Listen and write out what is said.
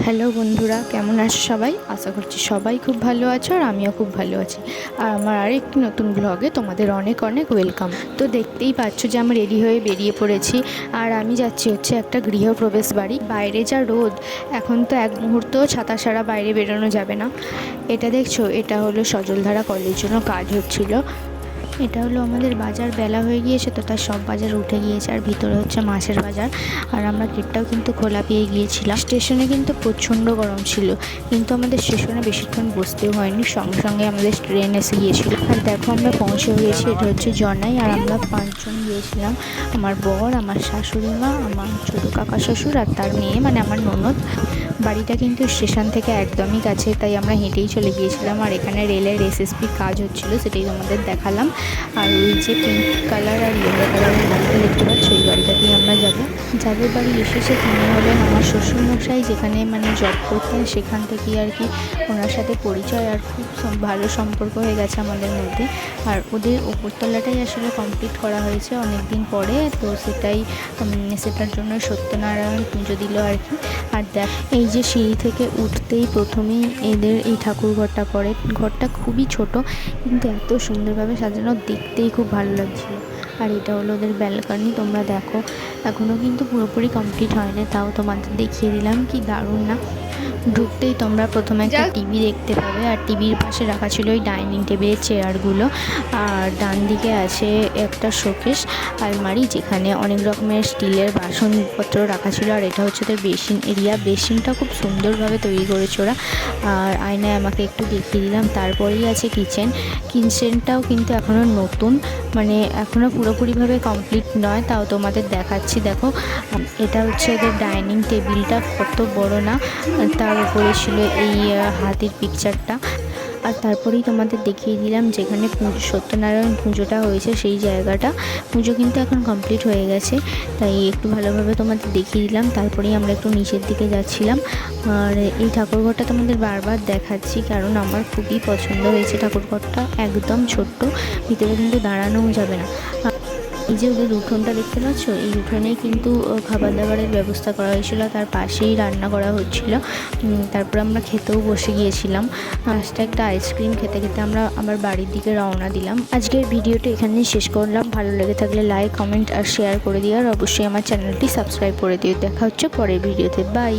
Hello বন্ধুরা, কেমন আছো সবাই? আশা করছি সবাই খুব ভালো আছো আর আমিও খুব ভালো আছি। আর আমার আরেকটি নতুন ব্লগে তোমাদের অনেক অনেক ওয়েলকাম। তো দেখতেই পাচ্ছ যে আমি রেডি হয়ে বেরিয়ে পড়েছি। আর আমি যাচ্ছি হচ্ছে একটা গৃহপ্রবেশ বাড়ি। বাইরে যা রোদ, এখন তো এক মুহূর্তও ছাতা ছাড়া বাইরে বেরোনো যাবে না। এটা দেখছো, এটা হলো সজলধারা কলের জন্য কাজ হচ্ছিল। এটা হলো আমাদের বাজার, বেলা হয়ে গিয়েছে তো তার সব বাজার উঠে গিয়েছে, আর ভিতরে হচ্ছে মাছের বাজার। আর আমরা গেটটাও কিন্তু খোলা পেয়ে গিয়েছিলাম। স্টেশনে কিন্তু প্রচণ্ড গরম ছিল, কিন্তু আমাদের স্টেশনে বেশিক্ষণ বসতেও হয়নি, সঙ্গে সঙ্গে আমাদের ট্রেন এসে গিয়েছিল। আর দেখো আমরা পৌঁছে গিয়েছি, এটা হচ্ছে জনাই। আর আমরা 5জন গিয়েছিলাম, আমার বর, আমার শাশুড়ি মা, আমার ছোটো কাকা শ্বশুর আর তার মেয়ে, মানে আমার ননদ। বাড়িটা কিন্তু স্টেশন থেকে একদমই কাছে, তাই আমরা হেঁটেই চলে গিয়েছিলাম। আর এখানে রেলের এসএসপি কাজ হচ্ছিল, সেটাই তোমাদের দেখালাম। আর ওই যে পিঙ্ক কালার আর ইয়েলো কালারের গাড়িটা দেখতে পাচ্ছ, ওই গাড়িটাতেই আমরা যাবো। যাদের বাড়ি এসেছে তিনি হলেন আমার শ্বশুরমশাই, যেখানে মানে জব করতেন সেখান থেকেই আর কি ওনার সাথে পরিচয়, আর খুব ভালো সম্পর্ক হয়ে গেছে আমাদের মধ্যে। আর ওদের ওপরতলাটাই আসলে কমপ্লিট করা হয়েছে অনেক দিন পরে, তো সেটার জন্য সত্যনারায়ণ পুজো দিল আর কি। আর দেখ, এই যে সিঁড়ি থেকে উঠতেই প্রথমেই এদের এই ঠাকুর ঘরটা পড়ে। ঘরটা খুবই ছোট, কিন্তু এত সুন্দরভাবে সাজানো, দেখতেই খুব ভালো লাগছিল। আর এটা হলো ওদের ব্যালকনি, তোমরা দেখো এখনও কিন্তু পুরোপুরি কমপ্লিট হয়নি, তাও তোমাদের দেখিয়ে দিলাম। কি দারুণ না? ঢুকতেই তোমরা প্রথমে একটা টিভি দেখতে পাবে, আর টিভির পাশে রাখা ছিল ওই ডাইনিং টেবিলের চেয়ারগুলো। আর ডান দিকে আছে একটা শোকেস আলমারি, যেখানে অনেক রকমের স্টিলের বাসনপত্র রাখা ছিল। আর এটা হচ্ছে ওদের বেসিন এরিয়া। বেসিনটা খুব সুন্দরভাবে তৈরি করেছে ওরা। আর আয়নায় আমাকে একটু দেখিয়ে দিলাম। তারপরেই আছে কিচেনটাও কিন্তু এখনও নতুন, মানে এখনও পুরোপুরিভাবে কমপ্লিট নয়, তাও তোমাদের দেখাচ্ছি। দেখো, এটা হচ্ছে ওদের ডাইনিং টেবিলটা, কত বড় না, তার উপরে ছিল এই হাতির পিকচারটা। আর তারপরেই তোমাদের দেখিয়ে দিলাম যেখানে সত্যনারায়ণ পুজোটা হয়েছে সেই জায়গাটা। পুজো কিন্তু এখন কমপ্লিট হয়ে গেছে, তাই একটু ভালোভাবে তোমাদের দেখিয়ে দিলাম। তারপরেই আমরা একটু নিচের দিকে যাচ্ছিলাম। আর এই ঠাকুরঘরটা তোমাদের বারবার দেখাচ্ছি, কারণ আমার খুবই পছন্দ হয়েছে ঠাকুরঘরটা। একদম ছোট্ট, ভিতরে কিন্তু দাঁড়ানোও যাবে না। এই যে ওদের উঠোনটা দেখতে পাচ্ছ, এই উঠোনেই কিন্তু খাবার দাবারের ব্যবস্থা করা হয়েছিল, তার পাশেই রান্না করা হচ্ছিল। তারপর আমরা খেতেও বসে গিয়েছিলাম। লাস্টে একটা আইসক্রিম খেতে খেতে আমরা আবার বাড়ির দিকে রওনা দিলাম। আজকের ভিডিওটা এখানেই শেষ করলাম। ভালো লেগে থাকলে লাইক, কমেন্ট আর শেয়ার করে দিও, আর অবশ্যই আমার চ্যানেলটি সাবস্ক্রাইব করে দিও। দেখা হচ্ছে পরের ভিডিওতে। বাই।